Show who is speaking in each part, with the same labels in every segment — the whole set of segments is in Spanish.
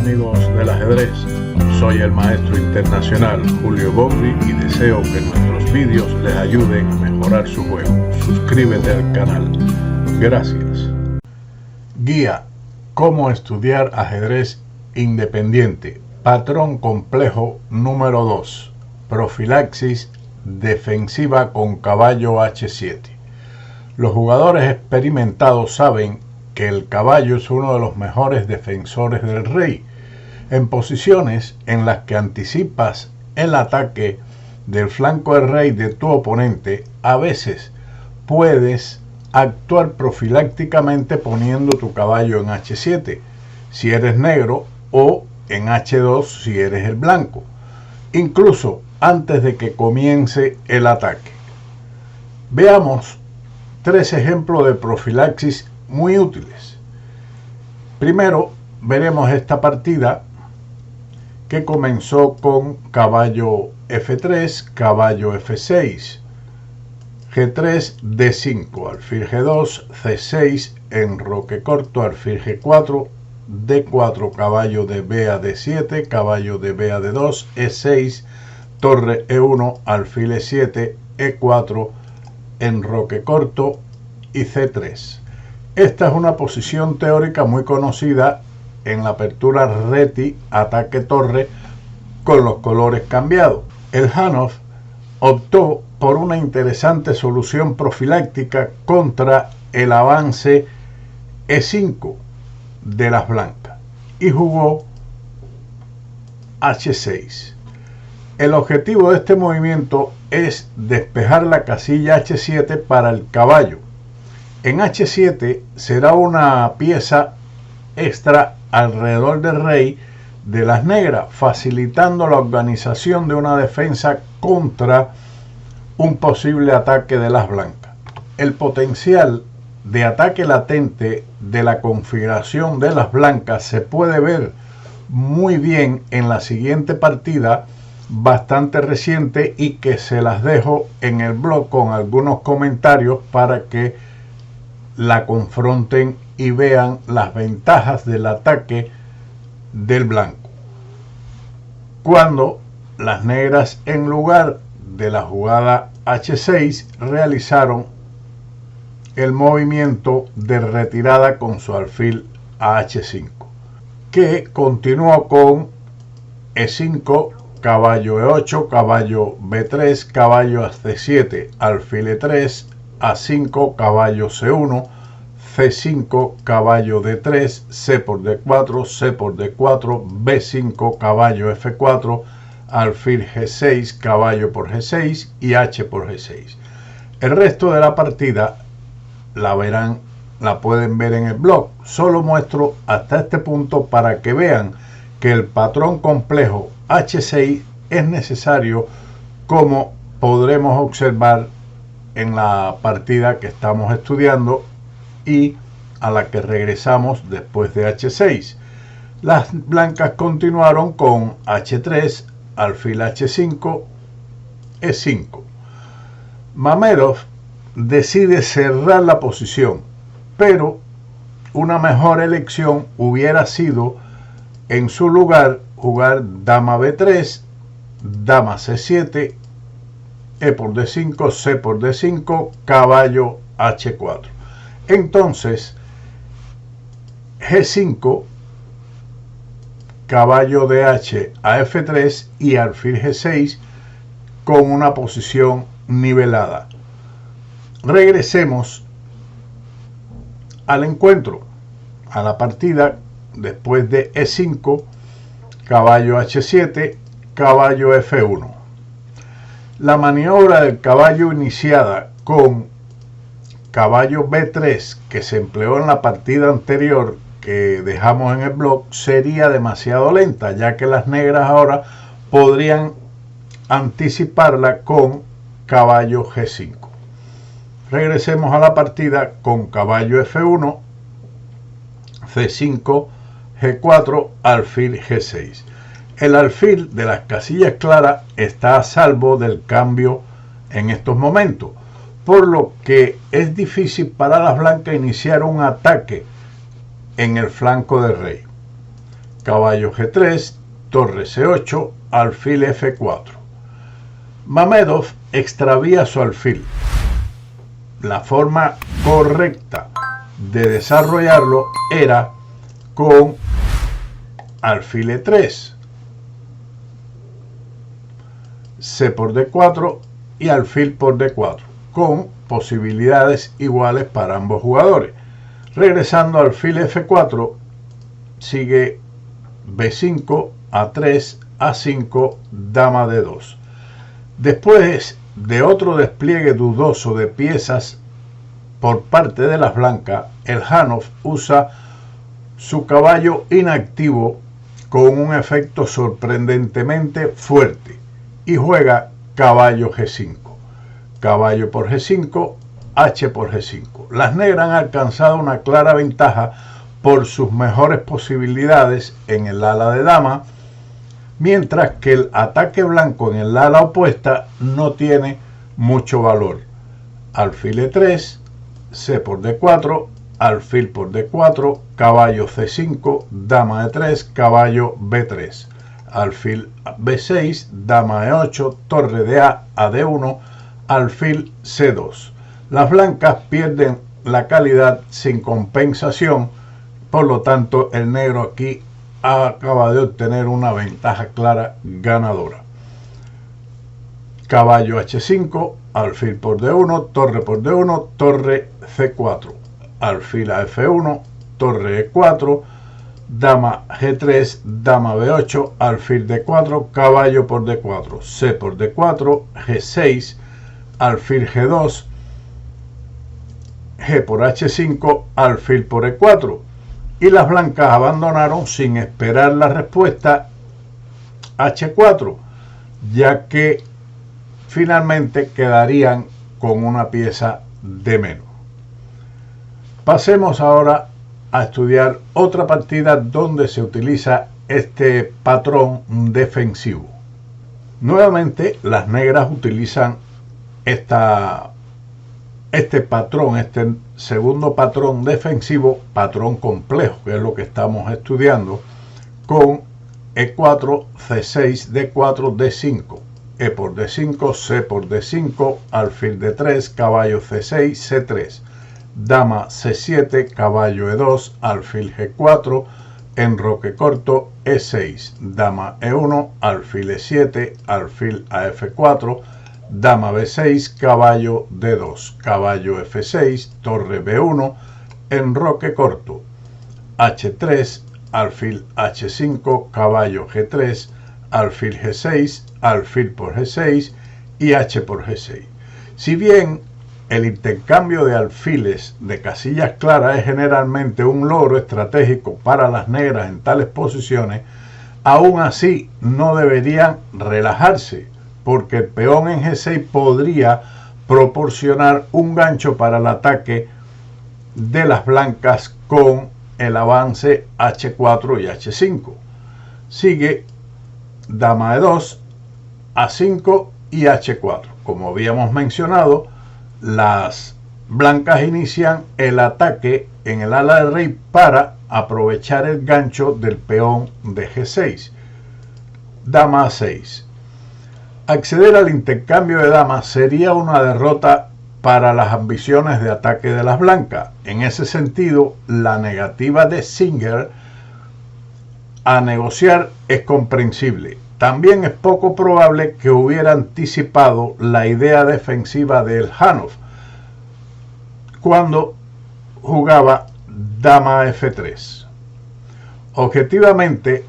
Speaker 1: amigos del ajedrez, soy el maestro internacional Julio Bombri y deseo que nuestros vídeos les ayuden a mejorar su juego. Suscríbete al canal. Gracias. Guía: Cómo estudiar ajedrez independiente. Patrón complejo número 2. Profilaxis defensiva con caballo H7. Los jugadores experimentados saben que el caballo es uno de los mejores defensores del rey. En posiciones en las que anticipas el ataque del flanco del rey de tu oponente, a veces puedes actuar profilácticamente poniendo tu caballo en H7 si eres negro o en H2 si eres el blanco, incluso antes de que comience el ataque. Veamos 3 ejemplos de profilaxis muy útiles. Primero veremos esta partida que comenzó con caballo F3, caballo F6, G3, D5, alfil G2, C6, enroque corto, alfil G4, D4, caballo de B a D7, caballo de B a D2, E6, torre E1, alfil E7, E4, enroque corto y C3. Esta es una posición teórica muy conocida en la apertura reti ataque torre con los colores cambiados. El Janov optó por una interesante solución profiláctica contra el avance E5 de las blancas y jugó H6. El objetivo de este movimiento es despejar la casilla H7 para el caballo. En H7 será una pieza extra alrededor del rey de las negras, facilitando la organización de una defensa contra un posible ataque de las blancas. El potencial de ataque latente de la configuración de las blancas se puede ver muy bien en la siguiente partida, bastante reciente, y que se las dejo en el blog con algunos comentarios para que la confronten y vean las ventajas del ataque del blanco. Cuando las negras, en lugar de la jugada H6, realizaron el movimiento de retirada con su alfil a H5, que continuó con E5, caballo E8, caballo B3, caballo a C7, alfil E3, A5, caballo C1, C5, caballo D3, C por D4, C por D4, B5, caballo F4, alfil G6, caballo por G6 y H por G6. El resto de la partida la pueden ver en el blog. Solo muestro hasta este punto para que vean que el patrón complejo H6 es necesario, como podremos observar en la partida que estamos estudiando y a la que regresamos después de H6. Las blancas continuaron con H3, alfil H5, E5. Mamedov decide cerrar la posición, pero una mejor elección hubiera sido en su lugar jugar dama B3, dama C7, E por D5, C por D5, caballo H4. Entonces, G5, caballo de H a F3 y alfil G6 con una posición nivelada. Regresemos al encuentro, a la partida después de E5, caballo H7, caballo F1. La maniobra del caballo iniciada con caballo B3 que se empleó en la partida anterior que dejamos en el blog sería demasiado lenta, ya que las negras ahora podrían anticiparla con caballo G5. Regresemos a la partida con caballo F1, C5, G4, alfil G6. El alfil de las casillas claras está a salvo del cambio en estos momentos, por lo que es difícil para las blancas iniciar un ataque en el flanco del rey. caballo G3, torre C8, alfil F4. Mamedov extravía su alfil. La forma correcta de desarrollarlo era con alfil E3, C por D4 y alfil por D4, con posibilidades iguales para ambos jugadores. Regresando al alfil F4, sigue B5, A3, A5, dama D2. Después de otro despliegue dudoso de piezas por parte de las blancas, el Janov usa su caballo inactivo con un efecto sorprendentemente fuerte y juega caballo G5, caballo por G5, H por G5. Las negras han alcanzado una clara ventaja por sus mejores posibilidades en el ala de dama, mientras que el ataque blanco en el ala opuesta no tiene mucho valor. Alfil E3, C por D4, alfil por D4, caballo C5, dama E3, caballo B3, alfil B6, dama E8, torre de A a D1, alfil C2. Las blancas pierden la calidad sin compensación, por lo tanto el negro aquí acaba de obtener una ventaja clara ganadora. Caballo H5, alfil por D1, torre por D1, torre C4, alfil a F1, torre E4, dama G3, dama B8, alfil D4, caballo por D4, C por D4, G6, alfil G2, G por H5, alfil por E4. Y las blancas abandonaron sin esperar la respuesta H4, ya que finalmente quedarían con una pieza de menos. Pasemos ahora a estudiar otra partida donde se utiliza este patrón defensivo. Nuevamente las negras utilizan este patrón, este segundo patrón defensivo, patrón complejo, que es lo que estamos estudiando, con E4, C6, D4, D5, E por D5, C por D5, alfil D3, caballo C6, C3, dama C7, caballo E2, alfil G4, enroque corto, E6, dama E1, alfil E7, alfil a F4, dama B6, caballo D2, caballo F6, torre B1, enroque corto, H3, alfil H5, caballo G3, alfil G6, alfil por G6 y H por G6. Si bien el intercambio de alfiles de casillas claras es generalmente un logro estratégico para las negras en tales posiciones, aún así no deberían relajarse, porque el peón en G6 podría proporcionar un gancho para el ataque de las blancas con el avance H4 y H5. Sigue dama E2, A5 y H4. Como habíamos mencionado, las blancas inician el ataque en el ala del rey para aprovechar el gancho del peón de G6. Dama A6. Acceder al intercambio de damas sería una derrota para las ambiciones de ataque de las blancas. En ese sentido, la negativa de Singer a negociar es comprensible. También es poco probable que hubiera anticipado la idea defensiva del Janov cuando jugaba dama F3. Objetivamente,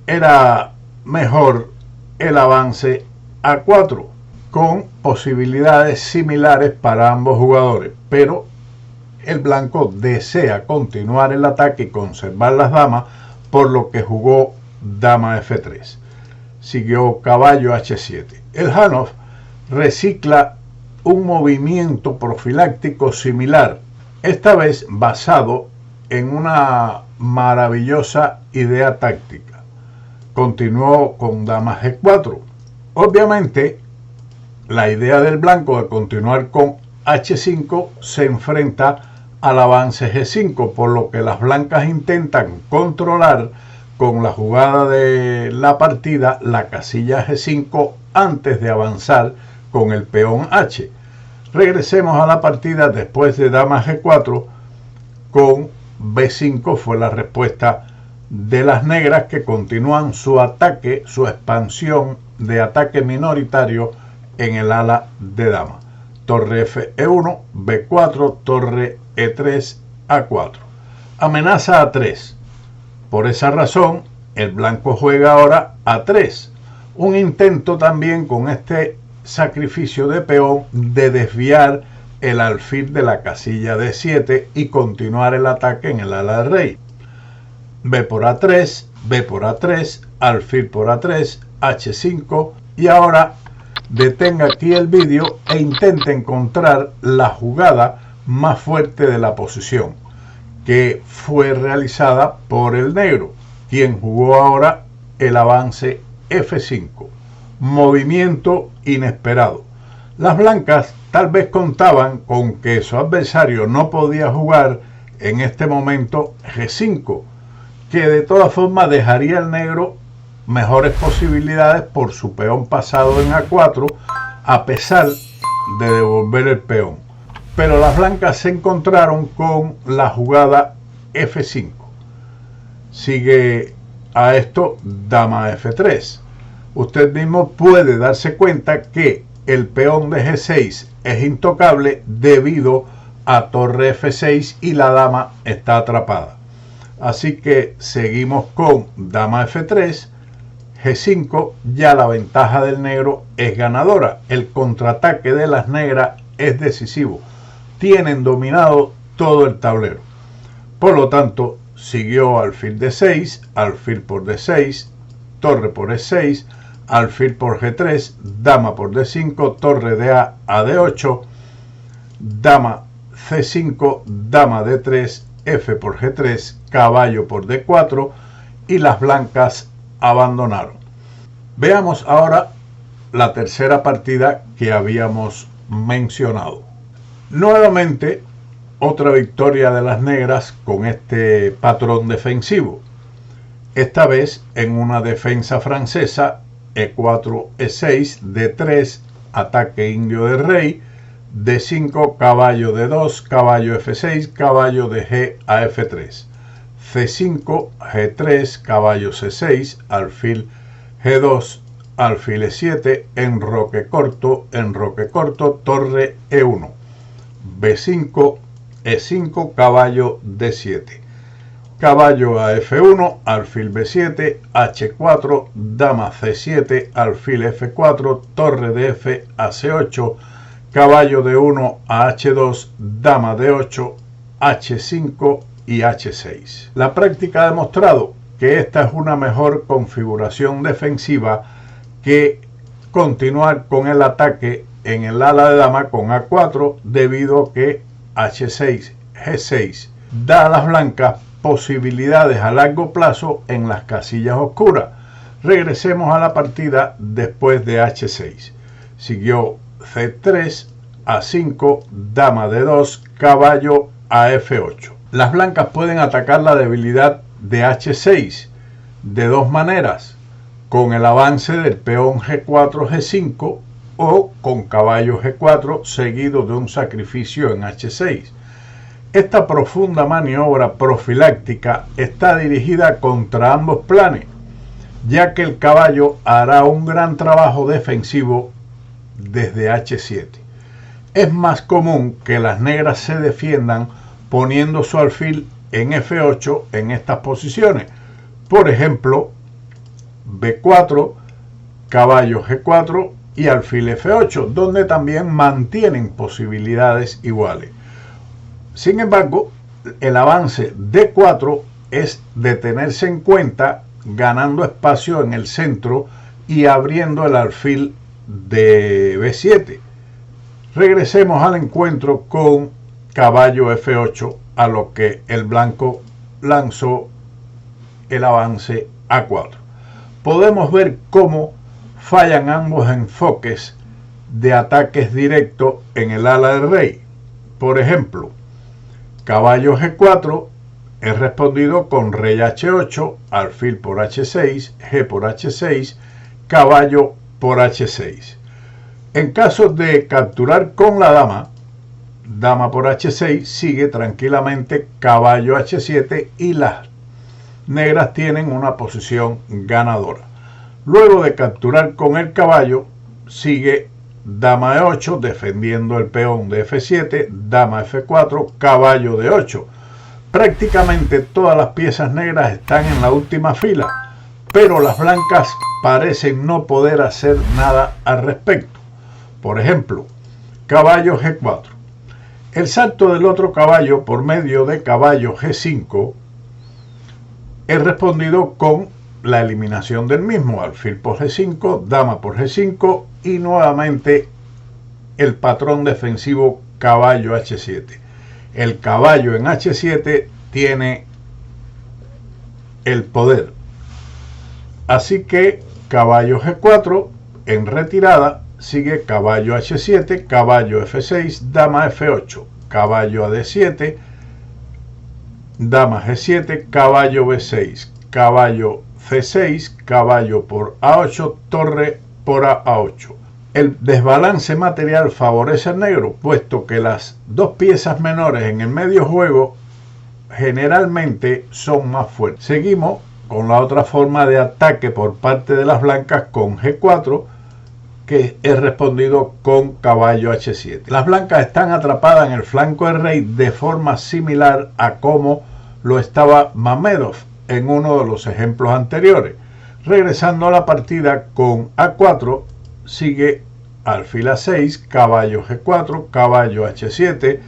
Speaker 1: era mejor el avance A4, con posibilidades similares para ambos jugadores, pero el blanco desea continuar el ataque y conservar las damas, por lo que jugó dama F3. Siguió caballo H7. El Janov recicla un movimiento profiláctico similar, esta vez basado en una maravillosa idea táctica. Continuó con dama G4. Obviamente, la idea del blanco de continuar con H5 se enfrenta al avance G5, por lo que las blancas intentan controlar con la jugada de la partida la casilla G5 antes de avanzar con el peón H. Regresemos a la partida después de dama G4 con B5, fue la respuesta de las negras, que continúan su ataque, su expansión de ataque minoritario en el ala de dama. Torre F, E1, B4, torre E3, A4. Amenaza A3. Por esa razón, el blanco juega ahora A3. Un intento también con este sacrificio de peón de desviar el alfil de la casilla D7 y continuar el ataque en el ala del rey. B por A3, B por A3, alfil por A3, H5, y ahora detenga aquí el vídeo e intente encontrar la jugada más fuerte de la posición, que fue realizada por el negro, quien jugó ahora el avance F5. Movimiento inesperado. Las blancas tal vez contaban con que su adversario no podía jugar en este momento G5, que de todas formas dejaría al negro mejores posibilidades por su peón pasado en A4, a pesar de devolver el peón. Pero las blancas se encontraron con la jugada F5. Sigue a esto dama F3. Usted mismo puede darse cuenta que el peón de G6 es intocable debido a torre F6 y la dama está atrapada. Así que seguimos con dama F3, G5, ya la ventaja del negro es ganadora. El contraataque de las negras es decisivo. Tienen dominado todo el tablero. Por lo tanto, siguió alfil D6, alfil por D6, torre por E6, alfil por G3, dama por D5, torre de A a D8, dama C5, dama D3, F por G3, caballo por D4, y las blancas abandonaron. Veamos ahora la tercera partida que habíamos mencionado. Nuevamente, otra victoria de las negras con este patrón defensivo. Esta vez en una defensa francesa, E4, E6, D3, ataque indio de rey, D5, caballo D2, caballo F6, caballo de G a F3, C5, G3, caballo C6, alfil G2, alfil E7, enroque corto, torre E1, B5, E5, caballo D7, caballo a F1, alfil B7, H4, dama C7, alfil F4, torre de F a C8, caballo de 1 a H2, dama de 8, H5 y H6. La práctica ha demostrado que esta es una mejor configuración defensiva que continuar con el ataque en el ala de dama con A4, debido a que H6, G6 da a las blancas posibilidades a largo plazo en las casillas oscuras. Regresemos a la partida después de H6. Siguió C3, A5, dama D2, caballo a F8. Las blancas pueden atacar la debilidad de H6 de dos maneras: con el avance del peón G4, G5, o con caballo G4 seguido de un sacrificio en H6. Esta profunda maniobra profiláctica está dirigida contra ambos planes, ya que el caballo hará un gran trabajo defensivo desde H7. Es más común que las negras se defiendan poniendo su alfil en F8 en estas posiciones. Por ejemplo, B4, caballo G4 y alfil F8, donde también mantienen posibilidades iguales. Sin embargo, el avance D4 es de tenerse en cuenta, ganando espacio en el centro y abriendo el alfil de B7. Regresemos al encuentro con caballo F8, a lo que el blanco lanzó el avance A4. Podemos ver cómo fallan ambos enfoques de ataques directos en el ala del rey. Por ejemplo, Caballo G4 es respondido con rey H8, alfil por H6, G por H6, caballo por H6. En caso de capturar con la dama, dama por H6, sigue tranquilamente caballo H7 y las negras tienen una posición ganadora. Luego de capturar con el caballo, sigue dama E8 defendiendo el peón de F7, dama F4, caballo D8. Prácticamente todas las piezas negras están en la última fila, pero las blancas parecen no poder hacer nada al respecto. Por ejemplo, caballo G4. El salto del otro caballo por medio de caballo G5 es respondido con la eliminación del mismo, alfil por G5, dama por G5 y nuevamente el patrón defensivo caballo H7. El caballo en H7 tiene el poder. Así que caballo G4 en retirada, sigue caballo H7, caballo F6, dama F8, caballo a D7, dama G7, caballo B6, caballo C6, caballo por A8, torre por A8. El desbalance material favorece al negro, puesto que las dos piezas menores en el medio juego generalmente son más fuertes. Seguimos con la otra forma de ataque por parte de las blancas con G4, que es respondido con caballo H7. Las blancas están atrapadas en el flanco del rey de forma similar a como lo estaba Mamedov en uno de los ejemplos anteriores. Regresando a la partida con A4, sigue alfil A6, caballo G4, caballo H7,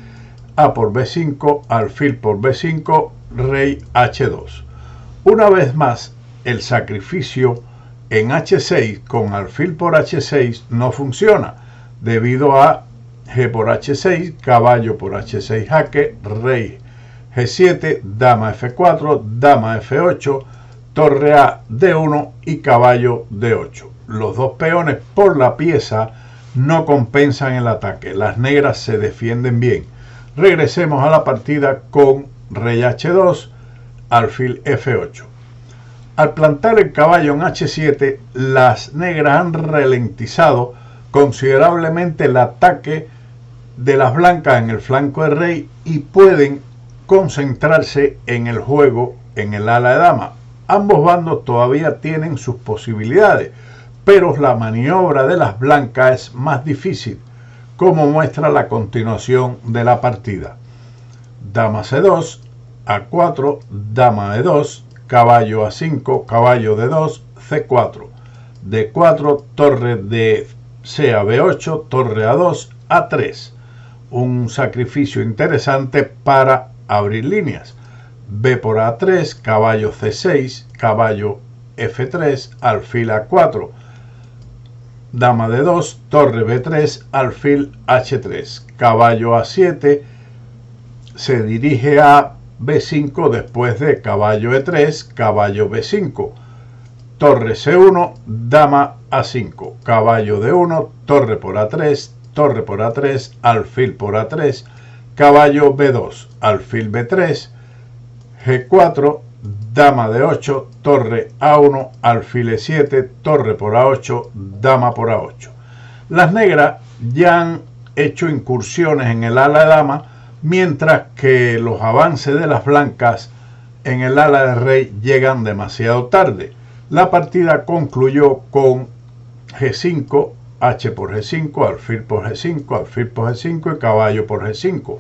Speaker 1: A por B5, alfil por B5, rey H2. Una vez más, el sacrificio en H6 con alfil por H6 no funciona, debido a G por H6, caballo por H6 jaque, rey G7, dama F4, dama F8, torre A D1 y caballo D8. Los dos peones por la pieza no compensan el ataque. Las negras se defienden bien. Regresemos a la partida con rey H2, alfil F8. Al plantar el caballo en H7, las negras han ralentizado considerablemente el ataque de las blancas en el flanco del rey y pueden concentrarse en el juego en el ala de dama. Ambos bandos todavía tienen sus posibilidades, pero la maniobra de las blancas es más difícil, como muestra la continuación de la partida. Dama C2, A4, dama E2, caballo A5, caballo D2, C4, D4, torre de C a B8, torre A2, A3. Un sacrificio interesante para abrir líneas. B por A3, caballo C6, caballo F3, alfil A4, dama D2, torre B3, alfil H3, caballo A7, se dirige a B5 después de caballo E3, caballo B5, torre C1, dama A5, caballo D1, torre por A3, torre por A3, alfil por A3, caballo B2, alfil B3, G4, dama D8, torre A1, alfil E7, torre por A8, dama por A8. Las negras ya han hecho incursiones en el ala de dama, mientras que los avances de las blancas en el ala de rey llegan demasiado tarde. La partida concluyó con G5, H por G5, alfil por G5, alfil por G5 y caballo por G5.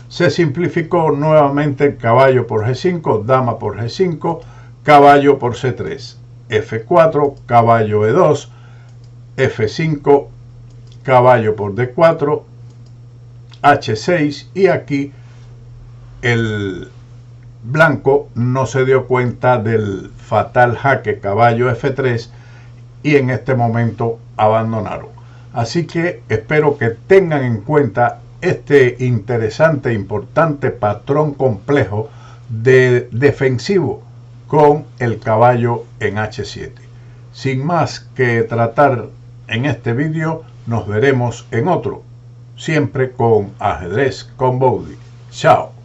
Speaker 1: Se simplificó nuevamente el caballo por G5, dama por G5, caballo por C3, F4, caballo E2, F5, caballo por D4, H6 y aquí el blanco no se dio cuenta del fatal jaque caballo F3 y en este momento abandonaron. Así que espero que tengan en cuenta este interesante e importante patrón complejo de defensivo con el caballo en H7. Sin más que tratar en este vídeo, nos veremos en otro, siempre con Ajedrez con Bowdy. Chao.